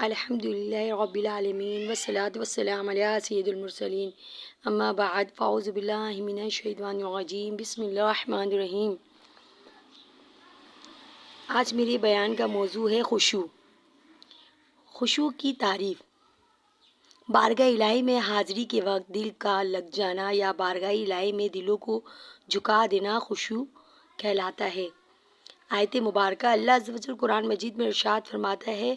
الحمد للہ رب العالمین والصلاة والسلام علی سید المرسلین اما بعد فاعوذ باللہ من الشیطان الرجیم بسم اللہ الرحمن الرحیم۔ آج میرے بیان کا موضوع ہے خشوع۔ خشوع کی تعریف۔ بارگاہ الہی میں حاضری کے وقت دل کا لگ جانا یا بارگاہ الہی میں دلوں کو جھکا دینا خشوع کہلاتا ہے۔ آیت مبارکہ اللہ عز و جل قرآن مجید میں ارشاد فرماتا ہے،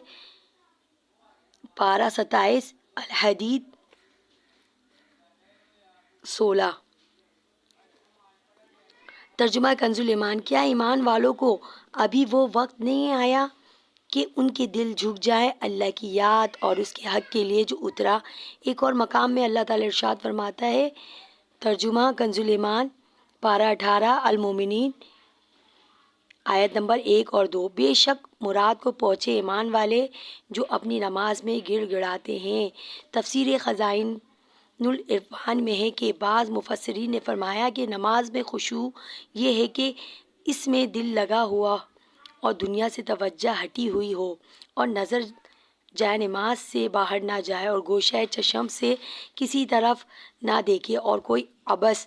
پارہ 27 الحدید 16۔ ترجمہ کنز ایمان۔ کیا ایمان والوں کو ابھی وہ وقت نہیں آیا کہ ان کے دل جھک جائیں اللہ کی یاد اور اس کے حق کے لیے جو اترا؟ ایک اور مقام میں اللہ تعالیٰ ارشاد فرماتا ہے، ترجمہ کنز ایمان پارہ 18 المومنین آیت نمبر 1 اور 2۔ بے شک مراد کو پہنچے ایمان والے جو اپنی نماز میں گڑ گڑاتے ہیں۔ تفسیر خزائن العرفان میں ہے کہ بعض مفسرین نے فرمایا کہ نماز میں خشوع یہ ہے کہ اس میں دل لگا ہوا اور دنیا سے توجہ ہٹی ہوئی ہو اور نظر جائے نماز سے باہر نہ جائے اور گوشہ چشم سے کسی طرف نہ دیکھے اور کوئی عبث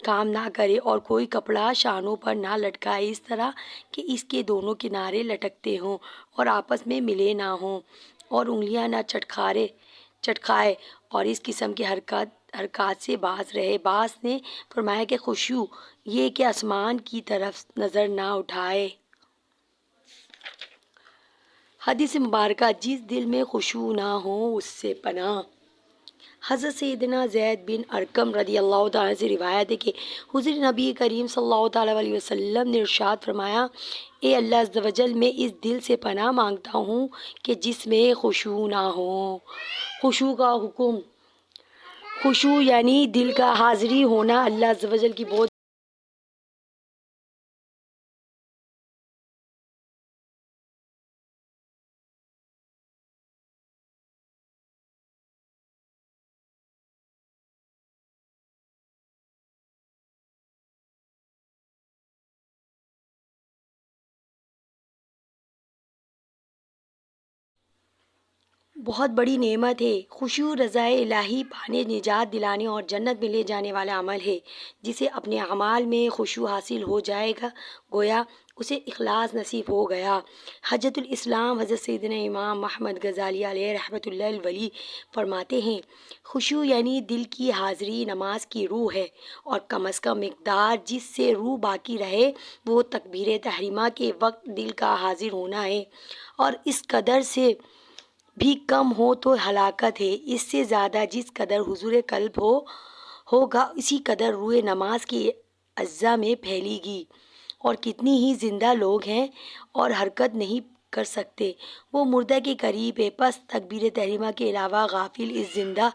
کام نہ کرے اور کوئی کپڑا شانوں پر نہ لٹکائے اس طرح کہ اس کے دونوں کنارے لٹکتے ہوں اور آپس میں ملے نہ ہوں اور انگلیاں نہ چٹکھائے اور اس قسم کے حرکات سے باز رہے۔ بعض نے فرمایا کہ خشوع یہ کہ آسمان کی طرف نظر نہ اٹھائے۔ حدیث مبارکہ، جس دل میں خشوع نہ ہو اس سے پناہ۔ حضرت سیدنا زید بن ارقم رضی اللہ تعالیٰ سے روایت ہے کہ حضور نبی کریم صلی اللہ تعالیٰ علیہ وسلم نے ارشاد فرمایا، اے اللہ عز و جل، میں اس دل سے پناہ مانگتا ہوں کہ جس میں خشوع نہ ہو۔ خشوع کا حکم۔ خشوع یعنی دل کا حاضری ہونا اللہ عز و جل کی بہت بہت بڑی نعمت ہے۔ خشوع رضا الہی پانے، نجات دلانے اور جنت میں لے جانے والا عمل ہے۔ جسے اپنے اعمال میں خشوع حاصل ہو جائے گا گویا اسے اخلاص نصیب ہو گیا۔ حجۃ الاسلام حضرت سیدنا امام محمد غزالی علیہ رحمۃ اللہ الولی فرماتے ہیں، خشوع یعنی دل کی حاضری نماز کی روح ہے اور کم از کم مقدار جس سے روح باقی رہے وہ تکبیر تحریمہ کے وقت دل کا حاضر ہونا ہے، اور اس قدر سے بھی کم ہو تو ہلاکت ہے۔ اس سے زیادہ جس قدر حضور قلب ہوگا اسی قدر روح نماز کے اجزاء میں پھیلے گی۔ اور کتنی ہی زندہ لوگ ہیں اور حرکت نہیں کر سکتے، وہ مردہ کے قریب ہے۔ پس تکبیر تحریمہ کے علاوہ غافل اس زندہ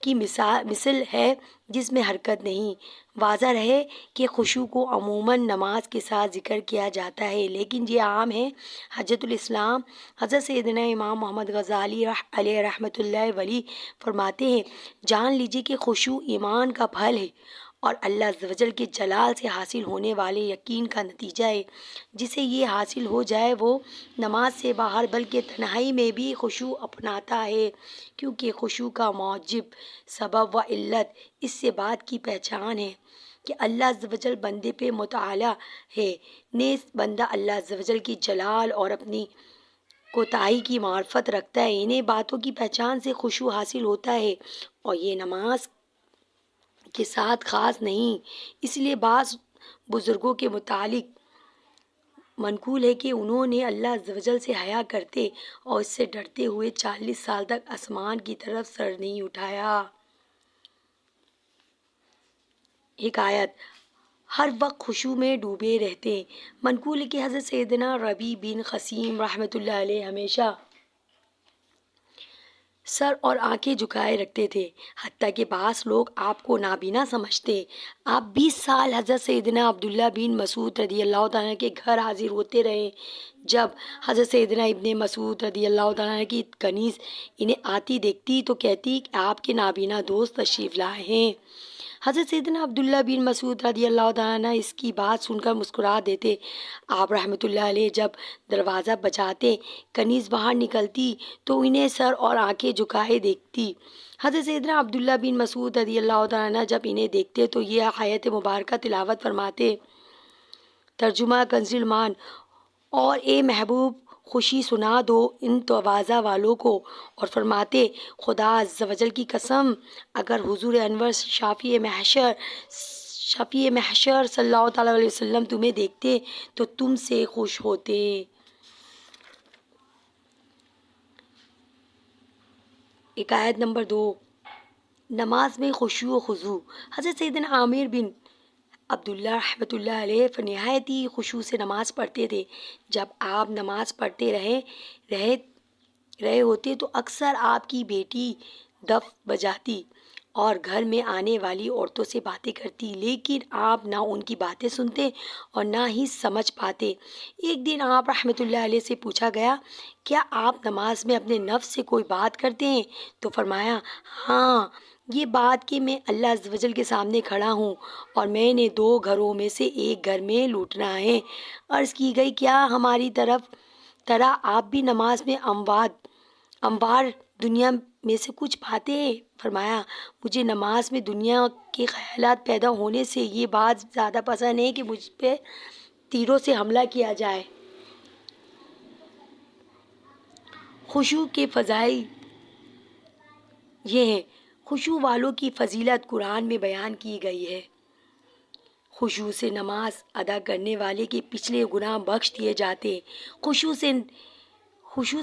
کی مثل ہے جس میں حرکت نہیں۔ واضح رہے کہ خشوع کو عموماً نماز کے ساتھ ذکر کیا جاتا ہے، لیکن یہ عام ہے۔ حجۃ الاسلام حضرت سیدنا امام محمد غزالی علیہ رحمۃ اللہ ولی فرماتے ہیں، جان لیجیے کہ خشوع ایمان کا پھل ہے اور اللہ عز و جل کے جلال سے حاصل ہونے والے یقین کا نتیجہ ہے۔ جسے یہ حاصل ہو جائے وہ نماز سے باہر بلکہ تنہائی میں بھی خشوع اپناتا ہے، کیونکہ خشوع کا موجب سبب و علت اس سے بات کی پہچان ہے کہ اللہ عز و جل بندے پہ مطلع ہے، نیز بندہ اللہ عز و جل کی جلال اور اپنی کوتاہی کی معرفت رکھتا ہے۔ انہیں باتوں کی پہچان سے خشوع حاصل ہوتا ہے اور یہ نماز کے ساتھ خاص نہیں۔ اس لیے بعض بزرگوں کے متعلق منقول ہے کہ انہوں نے اللہ عز و جل سے حیا کرتے اور اس سے ڈرتے ہوئے 40 سال تک آسمان کی طرف سر نہیں اٹھایا۔ حکایت، ہر وقت خشوع میں ڈوبے رہتے۔ منقول ہے کہ حضرت سیدنا ربیع بن خثیم رحمۃ اللہ علیہ ہمیشہ سر اور آنکھیں جھکائے رکھتے تھے، حتیٰ کہ بعض لوگ آپ کو نابینا سمجھتے۔ آپ 20 سال حضرت سیدنا عبداللہ بن مسعود رضی اللہ تعالیٰ کے گھر حاضر ہوتے رہے۔ جب حضرت سیدنا ابن مسعود رضی اللہ تعالیٰ کی کنیز انہیں آتی دیکھتی تو کہتی کہ آپ کے نابینا دوست تشریف لائے ہیں۔ حضرت سیدنا عبداللہ بن مسعود رضی اللہ تعالیٰ عنہ اس کی بات سن کر مسکرا دیتے۔ آپ رحمۃ اللہ علیہ جب دروازہ بجاتے، کنیز باہر نکلتی تو انہیں سر اور آنکھیں جھکائے دیکھتی۔ حضرت سیدنا عبداللہ بن مسعود رضی اللہ تعالیٰ عنہ جب انہیں دیکھتے تو یہ آیت مبارکہ تلاوت فرماتے، ترجمہ کنز المان: اور اے محبوب خوشی سنا دو ان تواضع والوں کو، اور فرماتے خدا عز و جل کی قسم اگر حضور انور شفیع محشر صلی اللہ تعالیٰ علیہ وسلم تمہیں دیکھتے تو تم سے خوش ہوتے۔ ایک آیت نمبر 2، نماز میں خشوع و خضوع۔ حضرت سیدنا عامر بن عبداللہ رحمۃ اللہ علیہ نہایت ہی خشوع سے نماز پڑھتے تھے۔ جب آپ نماز پڑھتے رہے ہوتے تو اکثر آپ کی بیٹی دف بجاتی اور گھر میں آنے والی عورتوں سے باتیں کرتی، لیکن آپ نہ ان کی باتیں سنتے اور نہ ہی سمجھ پاتے۔ ایک دن آپ رحمۃ اللہ علیہ سے پوچھا گیا، کیا آپ نماز میں اپنے نفس سے کوئی بات کرتے ہیں؟ تو فرمایا، ہاں، یہ بات کہ میں اللہ عز و جل کے سامنے کھڑا ہوں اور میں نے 2 گھروں میں سے ایک گھر میں لوٹنا ہے۔ عرض کی گئی، کیا ہماری طرح آپ بھی نماز میں اموار دنیا میں سے کچھ پاتے ہیں؟ فرمایا، مجھے نماز میں دنیا کے خیالات پیدا ہونے سے یہ بات زیادہ پسند ہے کہ مجھ پہ تیروں سے حملہ کیا جائے۔ خشوع کے فضائل یہ ہیں۔ خشوع والوں کی فضیلت قرآن میں بیان کی گئی ہے۔ خشوع سے نماز ادا کرنے والے کے پچھلے گناہ بخش دیے جاتے ہیں۔ خشوع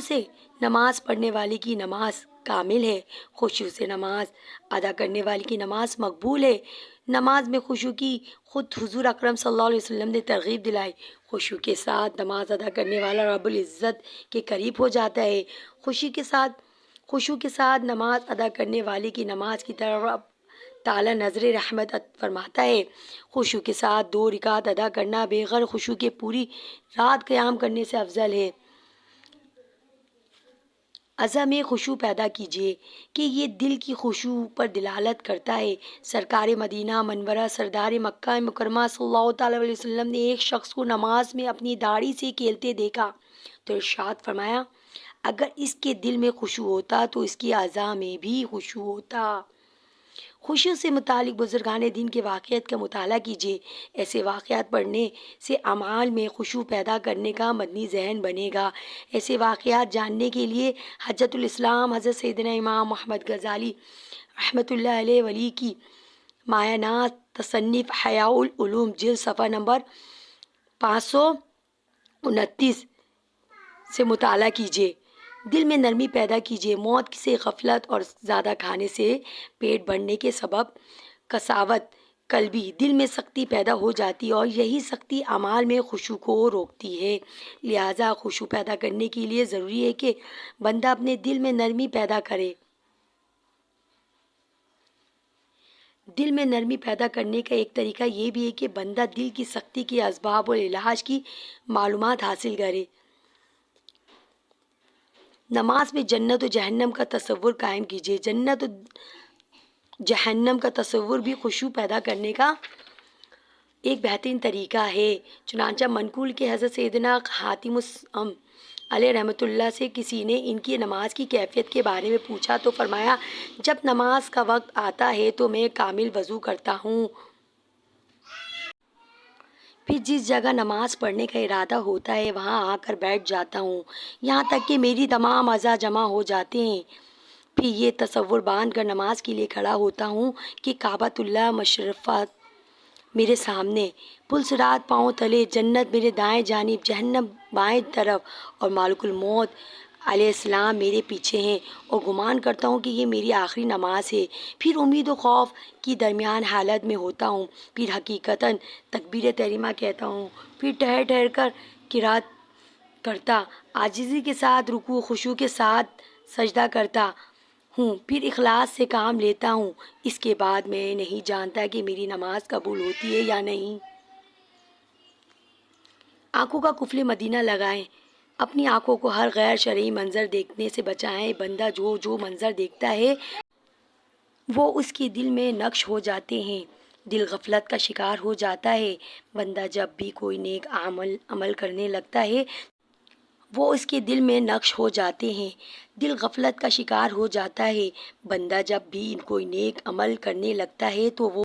سے نماز پڑھنے والے کی نماز کامل ہے۔ خشوع سے نماز ادا کرنے والے کی نماز مقبول ہے۔ نماز میں خشوع کی خود حضور اکرم صلی اللہ علیہ وسلم نے ترغیب دلائی۔ خشوع کے ساتھ نماز ادا کرنے والا رب العزت کے قریب ہو جاتا ہے۔ خشوع کے ساتھ نماز ادا کرنے والے کی نماز کی طرف تعالیٰ نظر رحمت فرماتا ہے۔ خشوع کے ساتھ 2 رکعت ادا کرنا بغیر خشوع کے پوری رات قیام کرنے سے افضل ہے۔ عزم خشوع پیدا کیجیے کہ یہ دل کی خشوع پر دلالت کرتا ہے۔ سرکار مدینہ منورہ سردار مکہ مکرمہ صلی اللہ تعالیٰ علیہ وسلم نے ایک شخص کو نماز میں اپنی داڑھی سے کھیلتے دیکھا تو ارشاد فرمایا، اگر اس کے دل میں خشوع ہوتا تو اس کی اعضاء میں بھی خشوع ہوتا۔ خشوع سے متعلق بزرگان دین کے واقعات کا مطالعہ کیجیے۔ ایسے واقعات پڑھنے سے اعمال میں خشوع پیدا کرنے کا مدنی ذہن بنے گا۔ ایسے واقعات جاننے کے لیے حجۃ الاسلام حضرت سیدنا امام محمد غزالی رحمۃ اللہ علیہ ولی کی معاینات تصنیف احیاء العلوم جلد صفحہ نمبر 529 سے مطالعہ کیجیے۔ دل میں نرمی پیدا کیجیے۔ موت سے غفلت اور زیادہ کھانے سے پیٹ بھرنے کے سبب قساوت قلبی دل میں سختی پیدا ہو جاتی ہے اور یہی سختی اعمال میں خشوع کو روکتی ہے۔ لہٰذا خشوع پیدا کرنے کے لیے ضروری ہے کہ بندہ اپنے دل میں نرمی پیدا کرے۔ دل میں نرمی پیدا کرنے کا ایک طریقہ یہ بھی ہے کہ بندہ دل کی سختی کے اسباب اور علاج کی معلومات حاصل کرے۔ نماز میں جنت و جہنم کا تصور قائم کیجیے۔ جنت و جہنم کا تصور بھی خشوع پیدا کرنے کا ایک بہترین طریقہ ہے۔ چنانچہ منقول کہ حضرت سیدنا حاتم علیہ رحمۃ اللہ سے کسی نے ان کی نماز کی کیفیت کے بارے میں پوچھا تو فرمایا، جب نماز کا وقت آتا ہے تو میں کامل وضو کرتا ہوں، پھر جس جگہ نماز پڑھنے کا ارادہ ہوتا ہے وہاں آ کر بیٹھ جاتا ہوں یہاں تک کہ میری تمام اعضاء جمع ہو جاتے ہیں۔ پھر یہ تصور باندھ کر نماز کے لیے کھڑا ہوتا ہوں کہ کعبۃ اللہ مشرفات میرے سامنے، پلسرات پاؤں تلے، جنت میرے دائیں جانب، جہنم بائیں طرف اور ملک الموت علیہ السلام میرے پیچھے ہیں، اور گمان کرتا ہوں کہ یہ میری آخری نماز ہے۔ پھر امید و خوف کی درمیان حالت میں ہوتا ہوں، پھر حقیقتاً تکبیر تحریمہ کہتا ہوں، پھر ٹھہر کر قرات کرتا، عاجزی کے ساتھ رکوع، خشوع کے ساتھ سجدہ کرتا ہوں، پھر اخلاص سے کام لیتا ہوں۔ اس کے بعد میں نہیں جانتا کہ میری نماز قبول ہوتی ہے یا نہیں۔ آنکھوں کا قفل مدینہ لگائیں۔ اپنی آنکھوں کو ہر غیر شرعی منظر دیکھنے سے بچائیں۔ بندہ جو منظر دیکھتا ہے وہ اس کے دل میں نقش ہو جاتے ہیں۔ دل غفلت کا شکار ہو جاتا ہے۔ بندہ جب بھی کوئی نیک عمل کرنے لگتا ہے وہ اس کے دل میں نقش ہو جاتے ہیں۔ دل غفلت کا شکار ہو جاتا ہے۔ بندہ جب بھی کوئی نیک عمل کرنے لگتا ہے تو وہ